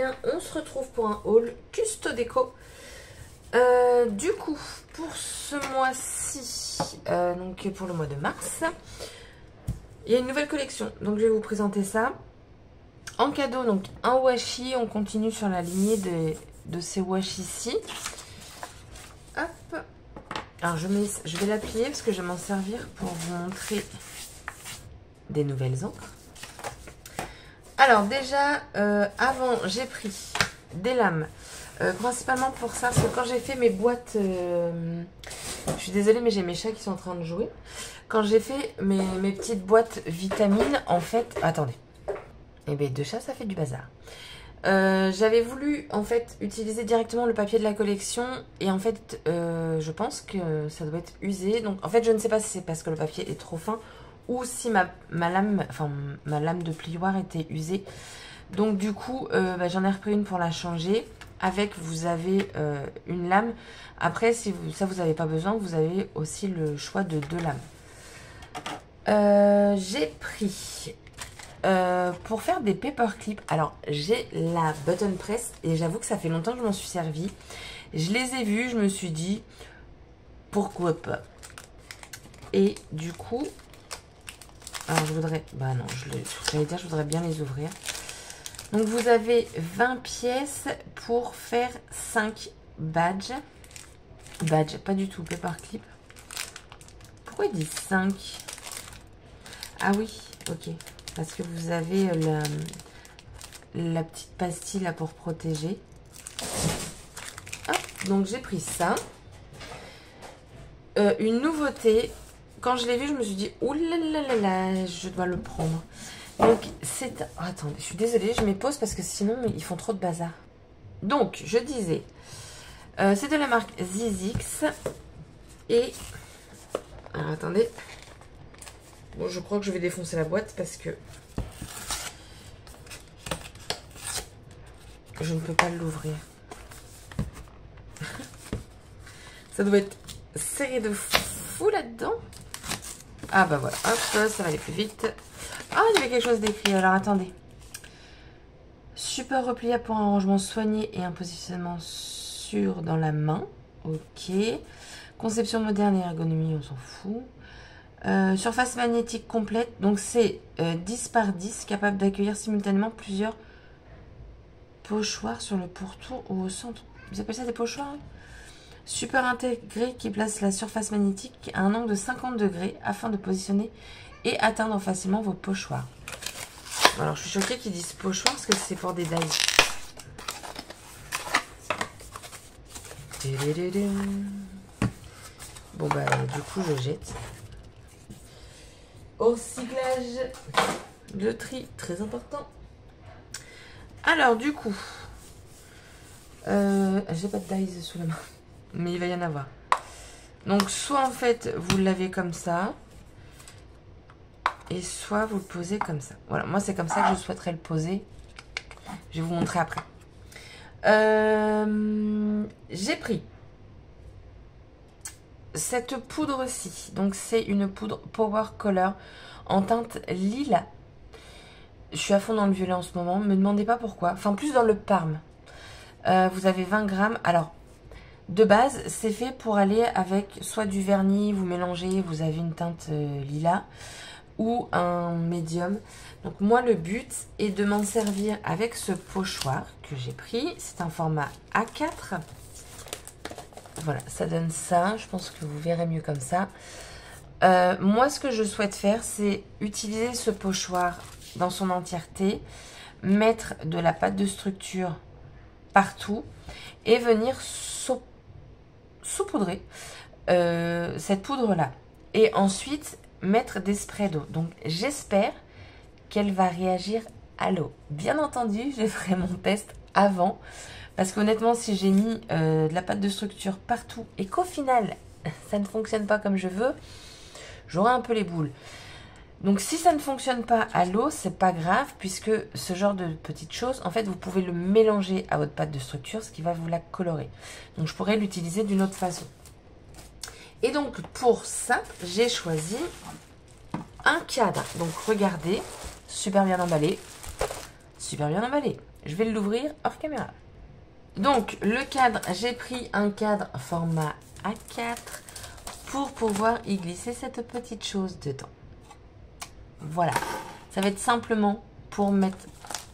bien, on se retrouve pour un haul Custo Déco. Du coup, pour ce mois-ci, donc pour le mois de mars, il y a une nouvelle collection. Donc je vais vous présenter ça. En cadeau, donc un washi. On continue sur la lignée de ces washi-ci. Hop. Alors je vais la plier parce que je vais m'en servir pour vous montrer des nouvelles encres. Alors déjà, avant, j'ai pris des lames. Principalement pour ça, parce que quand j'ai fait mes boîtes... je suis désolée, mais j'ai mes chats qui sont en train de jouer. Quand j'ai fait mes petites boîtes vitamines, en fait... Attendez. Eh bien, deux chats, ça fait du bazar. J'avais voulu, en fait, utiliser directement le papier de la collection. Et en fait, je pense que ça doit être usé. Donc, en fait, je ne sais pas si c'est parce que le papier est trop fin ou si ma lame de plioir était usée. Donc, du coup, j'en ai repris une pour la changer. Avec, vous avez une lame. Après, si vous n'avez pas besoin, vous avez aussi le choix de deux lames. J'ai pris pour faire des paperclips. Alors, j'ai la button press et j'avoue que ça fait longtemps que je m'en suis servi. Je les ai vus, je me suis dit pourquoi pas. Et du coup, alors je voudrais, je voudrais bien les ouvrir. Donc vous avez 20 pièces pour faire 5 badges. Badge, pas du tout, paperclip. Pourquoi il dit 5? Ah oui, ok. Parce que vous avez la petite pastille là pour protéger. Hop, donc j'ai pris ça. Une nouveauté. Quand je l'ai vu, je me suis dit, oulalalala, je dois le prendre. Donc, c'est... Oh, attendez, je suis désolée, je m'épose parce que sinon, ils font trop de bazar. Donc, je disais, c'est de la marque Zizix. Et... Alors, attendez. Bon, je crois que je vais défoncer la boîte parce que... je ne peux pas l'ouvrir. Ça doit être serré de fou là-dedans. Ah bah voilà, hop, ça va aller plus vite. Ah, il y avait quelque chose d'écrit, alors attendez. Support repliable pour un rangement soigné et un positionnement sûr dans la main. Ok. Conception moderne et ergonomie, on s'en fout. Surface magnétique complète. Donc c'est 10 par 10, capable d'accueillir simultanément plusieurs pochoirs sur le pourtour ou au centre. Vous appelez ça des pochoirs, hein? Support intégré qui place la surface magnétique à un angle de 50 degrés afin de positionner et atteindre facilement vos pochoirs. Alors, je suis choquée qu'ils disent pochoir parce que c'est pour des dies. Bon, bah, du coup, je jette. Au recyclage, le tri, très important. Alors, du coup, j'ai pas de dies sous la main, mais il va y en avoir. Donc, soit en fait, vous l'avez comme ça. Et soit vous le posez comme ça. Voilà, moi c'est comme ça que je souhaiterais le poser. Je vais vous montrer après. J'ai pris cette poudre-ci. Donc c'est une poudre Power Color en teinte lilas. Je suis à fond dans le violet en ce moment. Ne me demandez pas pourquoi. Enfin, plus dans le parme. Vous avez 20 grammes. Alors, de base, c'est fait pour aller avec soit du vernis, vous mélangez, vous avez une teinte lilas. Ou un médium. Donc moi le but est de m'en servir avec ce pochoir que j'ai pris. C'est un format A4. Voilà, ça donne ça. Je pense que vous verrez mieux comme ça. Moi ce que je souhaite faire, c'est utiliser ce pochoir dans son entièreté, mettre de la pâte de structure partout et venir saupoudrer cette poudre là. Et ensuite mettre des sprays d'eau. Donc j'espère qu'elle va réagir à l'eau. Bien entendu, je ferai mon test avant. Parce qu'honnêtement, si j'ai mis de la pâte de structure partout et qu'au final, ça ne fonctionne pas comme je veux, j'aurai un peu les boules. Donc si ça ne fonctionne pas à l'eau, c'est pas grave, puisque ce genre de petites choses, en fait, vous pouvez le mélanger à votre pâte de structure, ce qui va vous la colorer. Donc je pourrais l'utiliser d'une autre façon. Et donc, pour ça, j'ai choisi un cadre. Donc, regardez, super bien emballé. Super bien emballé. Je vais l'ouvrir hors caméra. Donc, le cadre, j'ai pris un cadre format A4 pour pouvoir y glisser cette petite chose dedans. Voilà. Ça va être simplement pour mettre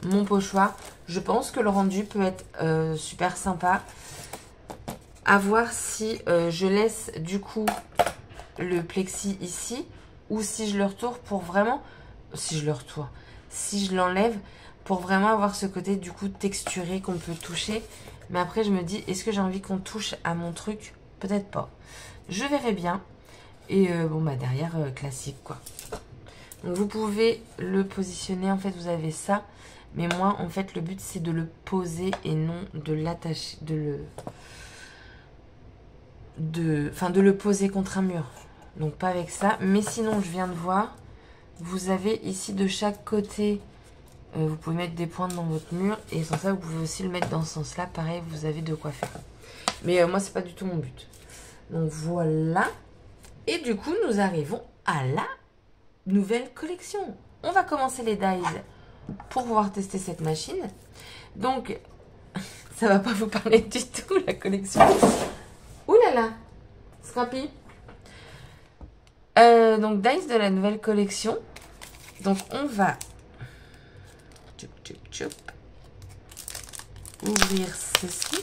mon pochoir. Je pense que le rendu peut être super sympa. À voir si je laisse du coup le plexi ici ou si je le retourne pour vraiment... Si je l'enlève pour vraiment avoir ce côté du coup texturé qu'on peut toucher. Mais après je me dis, est-ce que j'ai envie qu'on touche à mon truc? Peut-être pas. Je verrai bien. Et bon bah derrière classique quoi. Donc vous pouvez le positionner, en fait vous avez ça. Mais moi en fait le but c'est de le poser et non de l'attacher, de le poser contre un mur. Donc pas avec ça. Mais sinon je viens de voir, vous avez ici de chaque côté, vous pouvez mettre des pointes dans votre mur. Et sans ça vous pouvez aussi le mettre dans ce sens là. Pareil vous avez de quoi faire. Mais moi c'est pas du tout mon but. Donc voilà. Et du coup nous arrivons à la nouvelle collection. On va commencer les dies pour pouvoir tester cette machine. Donc, ça va pas vous parler du tout, la collection. Ouh là là, Scrappy. Donc, dies de la nouvelle collection. Donc, on va ouvrir ceci.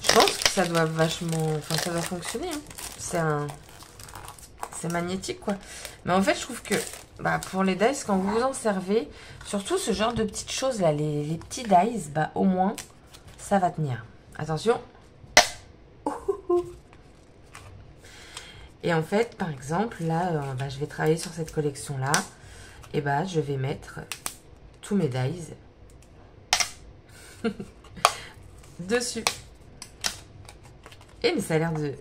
Je pense que ça doit vachement... Enfin, ça doit fonctionner. Hein. C'est magnétique quoi. Mais en fait je trouve que bah, pour les dies quand vous vous en servez, surtout ce genre de petites choses là, les petits dies, bah au moins ça va tenir. Attention. Et en fait par exemple là bah, je vais travailler sur cette collection là. Et bah je vais mettre tous mes dies dessus. Et mais ça a l'air de...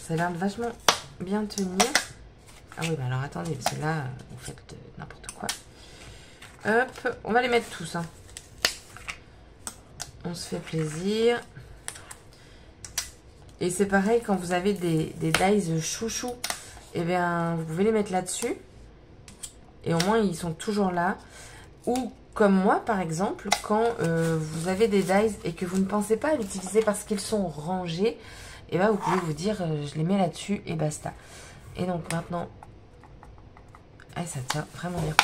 Ça a l'air de vachement bien tenir. Ah oui, bah alors attendez, parce que là, vous faites n'importe quoi. Hop, on va les mettre tous. Hein. On se fait plaisir. Et c'est pareil, quand vous avez des dies chouchou, eh bien, vous pouvez les mettre là-dessus. Et au moins, ils sont toujours là. Ou comme moi, par exemple, quand vous avez des dies et que vous ne pensez pas à l'utiliser parce qu'ils sont rangés, et bien, vous pouvez vous dire, je les mets là-dessus et basta. Et donc maintenant, ah, ça tient vraiment bien.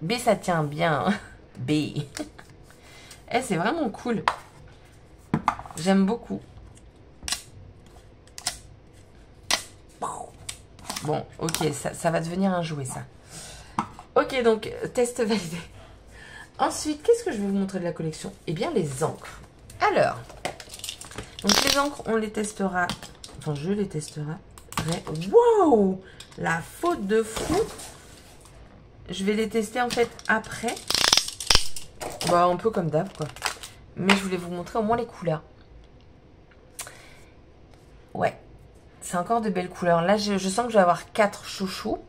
B, ça tient bien. B. Eh, c'est vraiment cool. J'aime beaucoup. Bon, ok, ça va devenir un jouet, ça. Ok, donc, test validé. Ensuite, qu'est-ce que je vais vous montrer de la collection? Eh bien, les encres. Alors... Donc les encres, on les testera. Enfin, je les testerai. Waouh! La faute de fou. Je vais les tester en fait après. Bah, un peu comme d'hab quoi. Mais je voulais vous montrer au moins les couleurs. Ouais. C'est encore de belles couleurs. Là, je sens que je vais avoir 4 chouchous.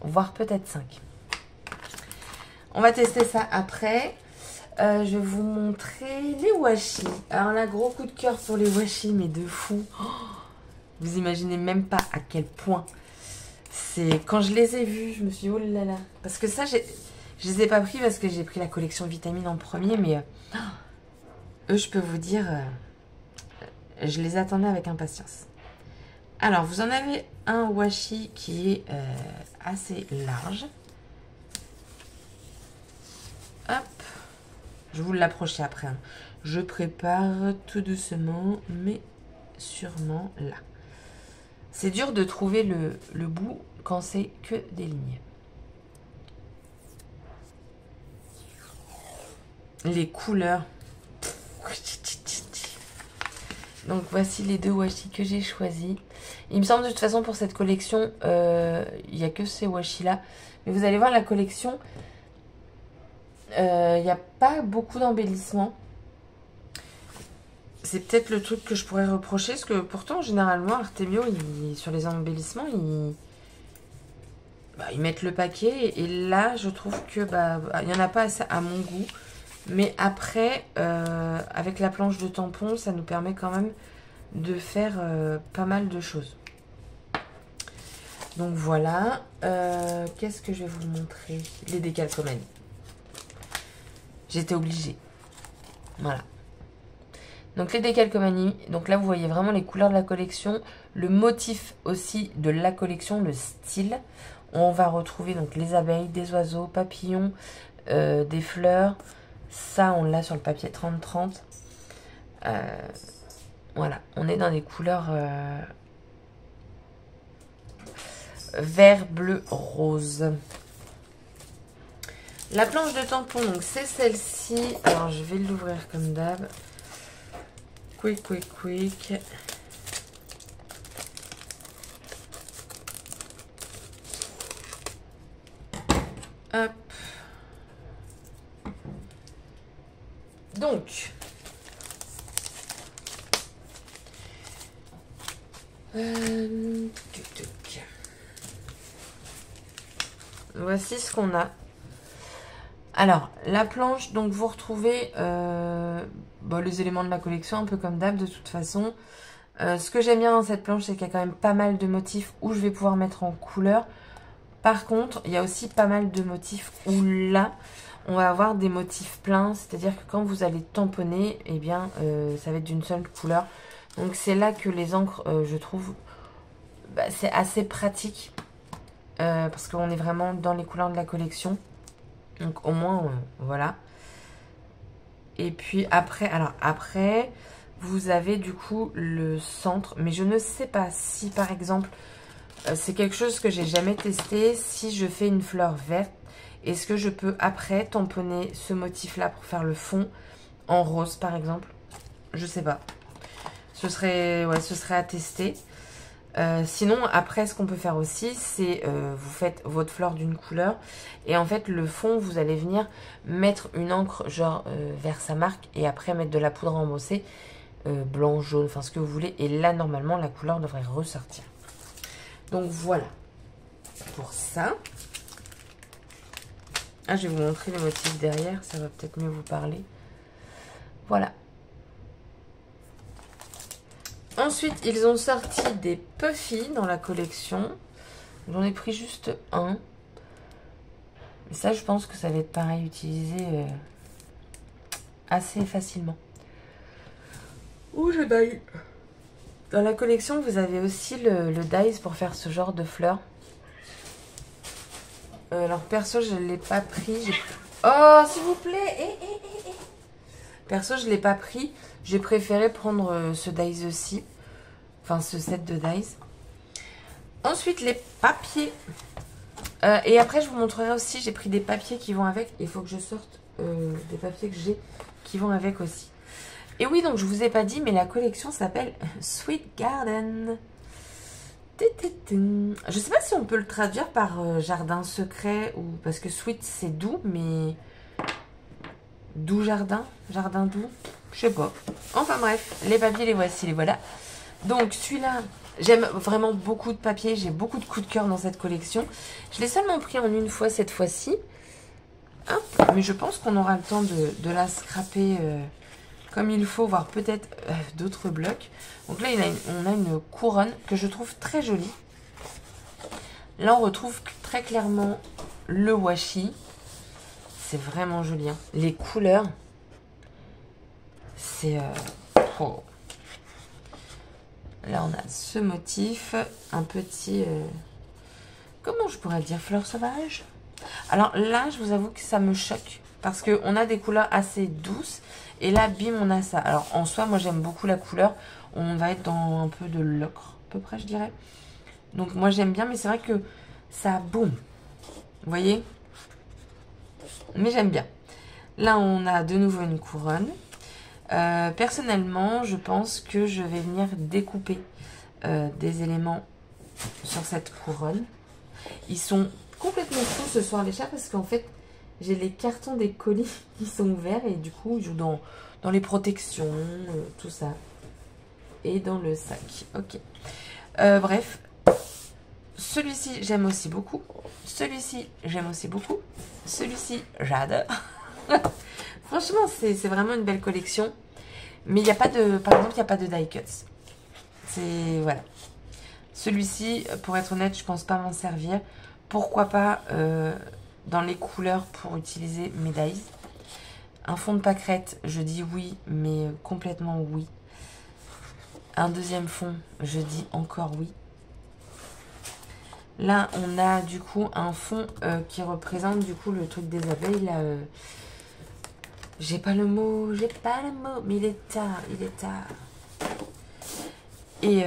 Voire peut-être 5. On va tester ça après. Je vais vous montrer les washi. Alors là, gros coup de cœur pour les washi, mais de fou. Oh, vous imaginez même pas à quel point. C'est quand je les ai vus, je me suis dit, oh là là. Parce que ça, je les ai pas pris parce que j'ai pris la collection vitamine en premier, mais eux, je peux vous dire, je les attendais avec impatience. Alors, vous en avez un washi qui est assez large. Hop. Je vous l'approcher après. Hein. Je prépare tout doucement, mais sûrement là. C'est dur de trouver le bout quand c'est que des lignes. Les couleurs. Donc voici les deux washi que j'ai choisis. Il me semble de toute façon pour cette collection, il n'y a que ces washi là. Mais vous allez voir la collection. Il n'y a pas beaucoup d'embellissement. C'est peut-être le truc que je pourrais reprocher. Parce que pourtant, généralement, Artemio, sur les embellissements, ils mettent le paquet. Et là, je trouve que il n'y en a pas assez à mon goût. Mais après, avec la planche de tampon, ça nous permet quand même de faire pas mal de choses. Donc voilà. Qu'est-ce que je vais vous montrer? Les décalcomanies. J'étais obligée. Voilà. Donc les décalcomanies. Donc là, vous voyez vraiment les couleurs de la collection. Le motif aussi de la collection, le style. On va retrouver donc les abeilles, des oiseaux, papillons, des fleurs. Ça, on l'a sur le papier 30-30. Voilà, on est dans des couleurs vert, bleu, rose. La planche de tampon, donc c'est celle-ci. Alors, je vais l'ouvrir comme d'hab. Quick, quick, quick. Hop. Donc, voici ce qu'on a. Alors, la planche, donc vous retrouvez les éléments de la collection, un peu comme d'hab de toute façon. Ce que j'aime bien dans cette planche, c'est qu'il y a quand même pas mal de motifs où je vais pouvoir mettre en couleur. Par contre, il y a aussi pas mal de motifs où là, on va avoir des motifs pleins. C'est-à-dire que quand vous allez tamponner, eh bien, ça va être d'une seule couleur. Donc c'est là que les encres, je trouve, c'est assez pratique. Parce qu'on est vraiment dans les couleurs de la collection. Donc au moins, voilà. Et puis après, vous avez du coup le centre. Mais je ne sais pas si par exemple, c'est quelque chose que j'ai jamais testé. Si je fais une fleur verte, est-ce que je peux après tamponner ce motif-là pour faire le fond en rose par exemple? Je sais pas. Ce serait à tester. Sinon, après, ce qu'on peut faire aussi, c'est vous faites votre fleur d'une couleur. Et en fait, le fond, vous allez venir mettre une encre genre vers sa marque. Et après, mettre de la poudre embossée, blanc, jaune, enfin ce que vous voulez. Et là, normalement, la couleur devrait ressortir. Donc, voilà. Pour ça. Ah, je vais vous montrer les motifs derrière. Ça va peut-être mieux vous parler. Voilà. Ensuite, ils ont sorti des Puffy dans la collection. J'en ai pris juste un. Et ça, je pense que ça va être pareil, utilisé assez facilement. Ouh, j'ai baillé. Dans la collection, vous avez aussi le dies pour faire ce genre de fleurs. Alors, perso, je ne l'ai pas pris. Oh, s'il vous plaît. Perso, je ne l'ai pas pris. J'ai préféré prendre ce dies aussi. Enfin, ce set de dies. Ensuite, les papiers. Et après, je vous montrerai aussi. J'ai pris des papiers qui vont avec. Il faut que je sorte des papiers que j'ai qui vont avec aussi. Et oui, donc, je vous ai pas dit, mais la collection s'appelle Sweet Garden. Je sais pas si on peut le traduire par jardin secret ou parce que sweet c'est doux, mais doux jardin doux, je sais pas. Enfin bref, les papiers les voici, les voilà. Donc celui-là, j'aime vraiment beaucoup de papiers, j'ai beaucoup de coups de cœur dans cette collection. Je l'ai seulement pris en une fois cette fois-ci, mais je pense qu'on aura le temps de la scraper comme il faut, voire peut-être d'autres blocs. Donc là, on a une couronne que je trouve très jolie. Là, on retrouve très clairement le washi. C'est vraiment joli. Hein. Les couleurs, c'est... Oh. Là, on a ce motif, un petit... comment je pourrais dire? Fleur sauvage? Alors là, je vous avoue que ça me choque. Parce qu'on a des couleurs assez douces. Et là, bim, on a ça. Alors, en soi, moi, j'aime beaucoup la couleur. On va être dans un peu de l'ocre, à peu près, je dirais. Donc, moi, j'aime bien. Mais c'est vrai que ça boum. Vous voyez? Mais j'aime bien. Là, on a de nouveau une couronne. Personnellement, je pense que je vais venir découper des éléments sur cette couronne. Ils sont complètement fous ce soir, les chats, parce qu'en fait, j'ai les cartons des colis qui sont ouverts et du coup, ils jouent dans les protections, tout ça. Et dans le sac. Ok. Bref. Celui-ci, j'aime aussi beaucoup. Celui-ci, j'aime aussi beaucoup. Celui-ci, j'adore. Franchement, c'est vraiment une belle collection. Mais il n'y a pas de... Par exemple, il n'y a pas de die cuts. C'est... Voilà. Celui-ci, pour être honnête, je pense pas m'en servir. Pourquoi pas dans les couleurs pour utiliser mes dies. Un fond de pâquerette, je dis oui, mais complètement oui. Un deuxième fond, je dis encore oui. Là, on a du coup un fond qui représente du coup le truc des abeilles. Là, j'ai pas le mot, mais il est tard, il est tard. Et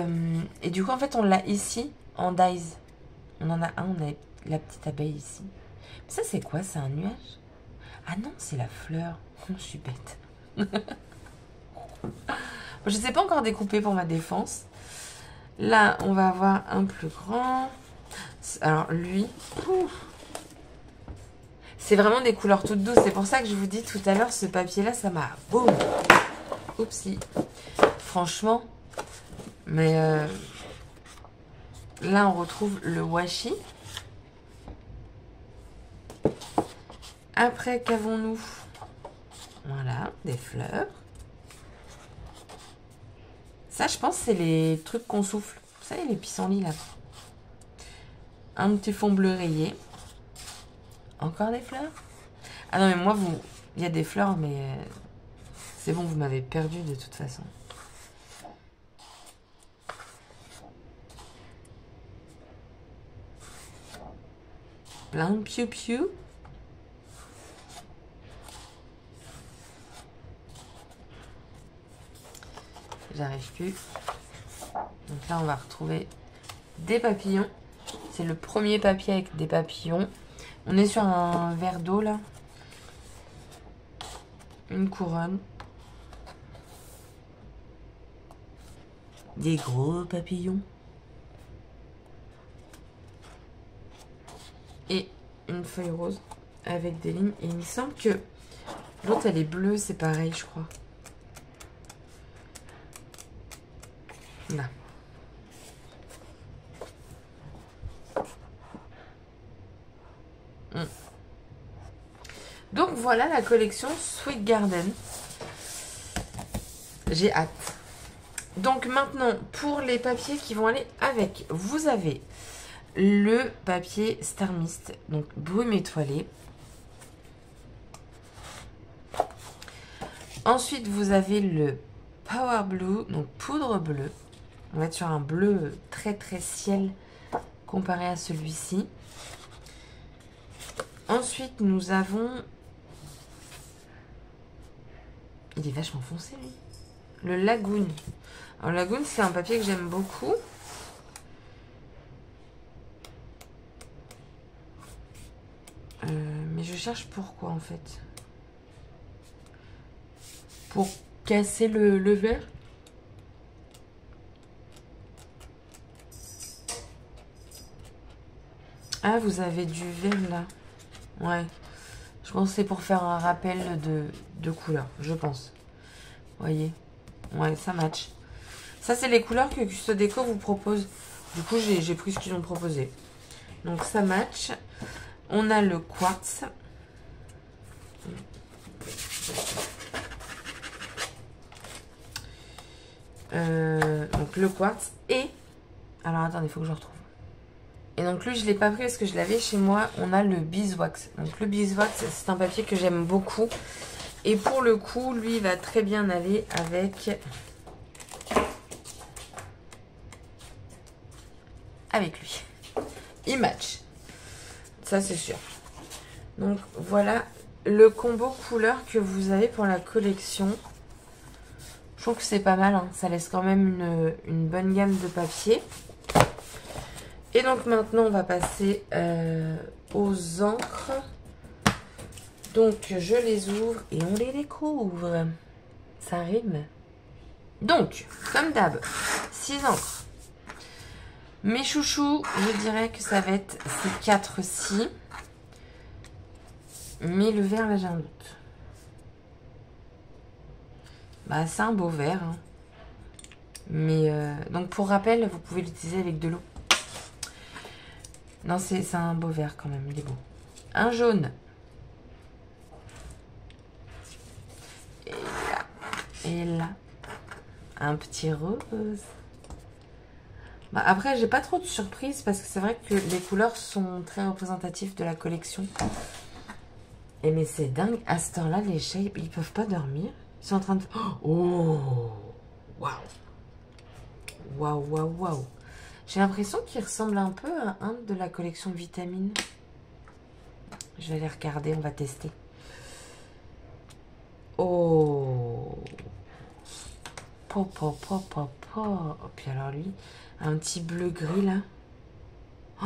du coup, en fait, on l'a ici en dies. On en a un, on a la petite abeille ici. Ça, c'est quoi? C'est un nuage? Ah non, c'est la fleur. Je suis bête. Je ne sais pas encore découper pour ma défense. Là, on va avoir un plus grand. Alors, lui... C'est vraiment des couleurs toutes douces. C'est pour ça que je vous dis tout à l'heure, ce papier-là, ça m'a... Boum. Oupsie. Franchement. Mais... Là, on retrouve le washi. Après, qu'avons-nous? Voilà, des fleurs. Ça, je pense, c'est les trucs qu'on souffle. Vous savez, les pissenlits, là. Un petit fond bleu rayé. Encore des fleurs? Ah non, mais moi, il y a des fleurs, mais c'est bon, vous m'avez perdu de toute façon. Plein de piou-piou. J'arrive plus. Donc là, on va retrouver des papillons. C'est le premier papier avec des papillons. On est sur un verre d'eau, là. Une couronne. Des gros papillons. Et une feuille rose avec des lignes. Et il me semble que l'autre, elle est bleue. C'est pareil, je crois. Là. Donc voilà la collection Sweet Garden. J'ai hâte. Donc maintenant, pour les papiers qui vont aller avec, vous avez le papier Star Mist, donc brume étoilée. Ensuite, vous avez le Power Blue, donc poudre bleue. On va être sur un bleu très très ciel comparé à celui-ci. Ensuite, nous avons... Il est vachement foncé, lui. Le Lagoon. Alors, Lagoon, c'est un papier que j'aime beaucoup. Mais je cherche pourquoi, en fait. Pour casser le verre. Ah, vous avez du verre, là. Ouais. Je pense que c'est pour faire un rappel de couleurs, je pense. Vous voyez? Ouais, ça match. Ça, c'est les couleurs que Custo Déco vous propose. Du coup, j'ai pris ce qu'ils ont proposé. Donc, ça match. On a le quartz. Donc, le quartz et... Alors, attendez, il faut que je retrouve. Et donc, lui, je ne l'ai pas pris parce que je l'avais chez moi. On a le beeswax. Donc, le beeswax, c'est un papier que j'aime beaucoup. Et pour le coup, lui, il va très bien aller avec lui. Il match. Ça, c'est sûr. Donc, voilà le combo couleur que vous avez pour la collection. Je trouve que c'est pas mal. Hein. Ça laisse quand même une bonne gamme de papier. Et donc, maintenant, on va passer aux encres. Donc, je les ouvre et on les découvre. Ça rime. Donc, comme d'hab, 6 encres. Mes chouchous, je dirais que ça va être ces 4-ci. Mais le vert, là, j'ai un doute. Bah, c'est un beau vert. Hein. Mais, donc, pour rappel, vous pouvez l'utiliser avec de l'eau. Non, c'est un beau vert quand même, il est beau. Un jaune. Et là, un petit rose. Bah, après, j'ai pas trop de surprises parce que c'est vrai que les couleurs sont très représentatives de la collection. Et mais c'est dingue, à cette heure-là, les chats, ils peuvent pas dormir. Ils sont en train de... Oh! Waouh! Waouh, waouh, waouh! J'ai l'impression qu'il ressemble un peu à un de la collection Vitamine. Je vais aller regarder, on va tester. Oh! Pop. Oh, puis alors lui, un petit bleu-gris là. Oh!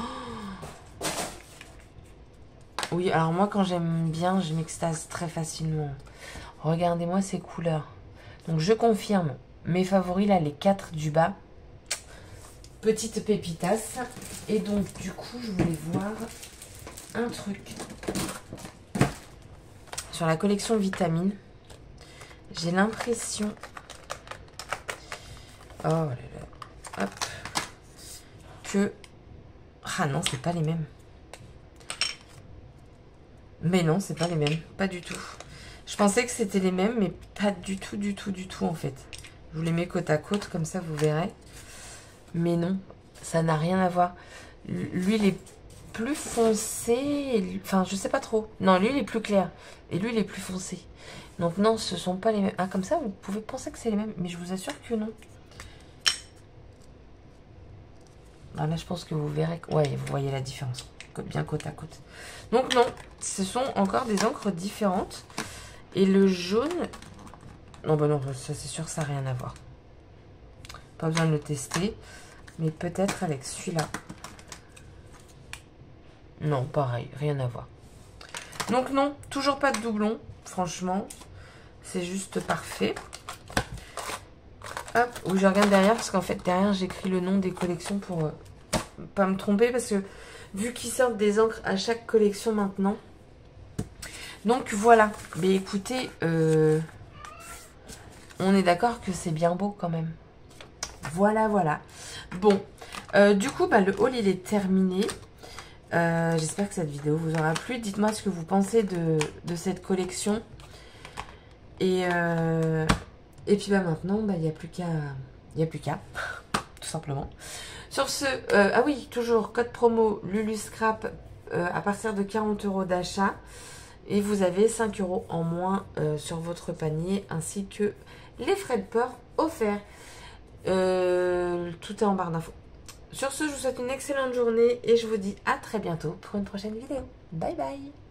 Oui, alors moi quand j'aime bien, je m'extase très facilement. Regardez-moi ces couleurs. Donc je confirme, mes favoris là, les 4 du bas. Petite pépitas. Et donc du coup, je voulais voir un truc. Sur la collection Vitamine, j'ai l'impression... Oh là là. Hop. Que... Ah non, c'est pas les mêmes. Mais non, c'est pas les mêmes. Pas du tout. Je pensais que c'était les mêmes, mais pas du tout en fait. Je vous les mets côte à côte, comme ça vous verrez. Mais non, ça n'a rien à voir. Lui, il est plus foncé. Enfin, je sais pas trop. Non, lui, il est plus clair. Et lui, il est plus foncé. Donc non, ce sont pas les mêmes. Ah, comme ça, vous pouvez penser que c'est les mêmes. Mais je vous assure que non. Ah, là, je pense que vous verrez. Ouais, vous voyez la différence. Bien côte à côte. Donc non, ce sont encore des encres différentes. Et le jaune... Non, bah non, ça c'est sûr, ça n'a rien à voir. Pas besoin de le tester. Mais peut-être avec celui-là. Non, pareil, rien à voir. Donc non, toujours pas de doublon, franchement. C'est juste parfait. Hop, oui, je regarde derrière parce qu'en fait, derrière, j'écris le nom des collections pour pas me tromper. Parce que vu qu'ils sortent des encres à chaque collection maintenant. Donc voilà. Mais écoutez, on est d'accord que c'est bien beau quand même. Voilà, voilà. Bon, du coup, bah, le haul, il est terminé. J'espère que cette vidéo vous aura plu. Dites-moi ce que vous pensez de cette collection. Et puis bah, maintenant, bah, il n'y a plus qu'à. Tout simplement. Sur ce, ah oui, toujours code promo LuluScrap à partir de 40 € d'achat. Et vous avez 5 € en moins sur votre panier, ainsi que les frais de port offerts. Tout est en barre d'infos. Sur ce, je vous souhaite une excellente journée et je vous dis à très bientôt pour une prochaine vidéo. Bye bye!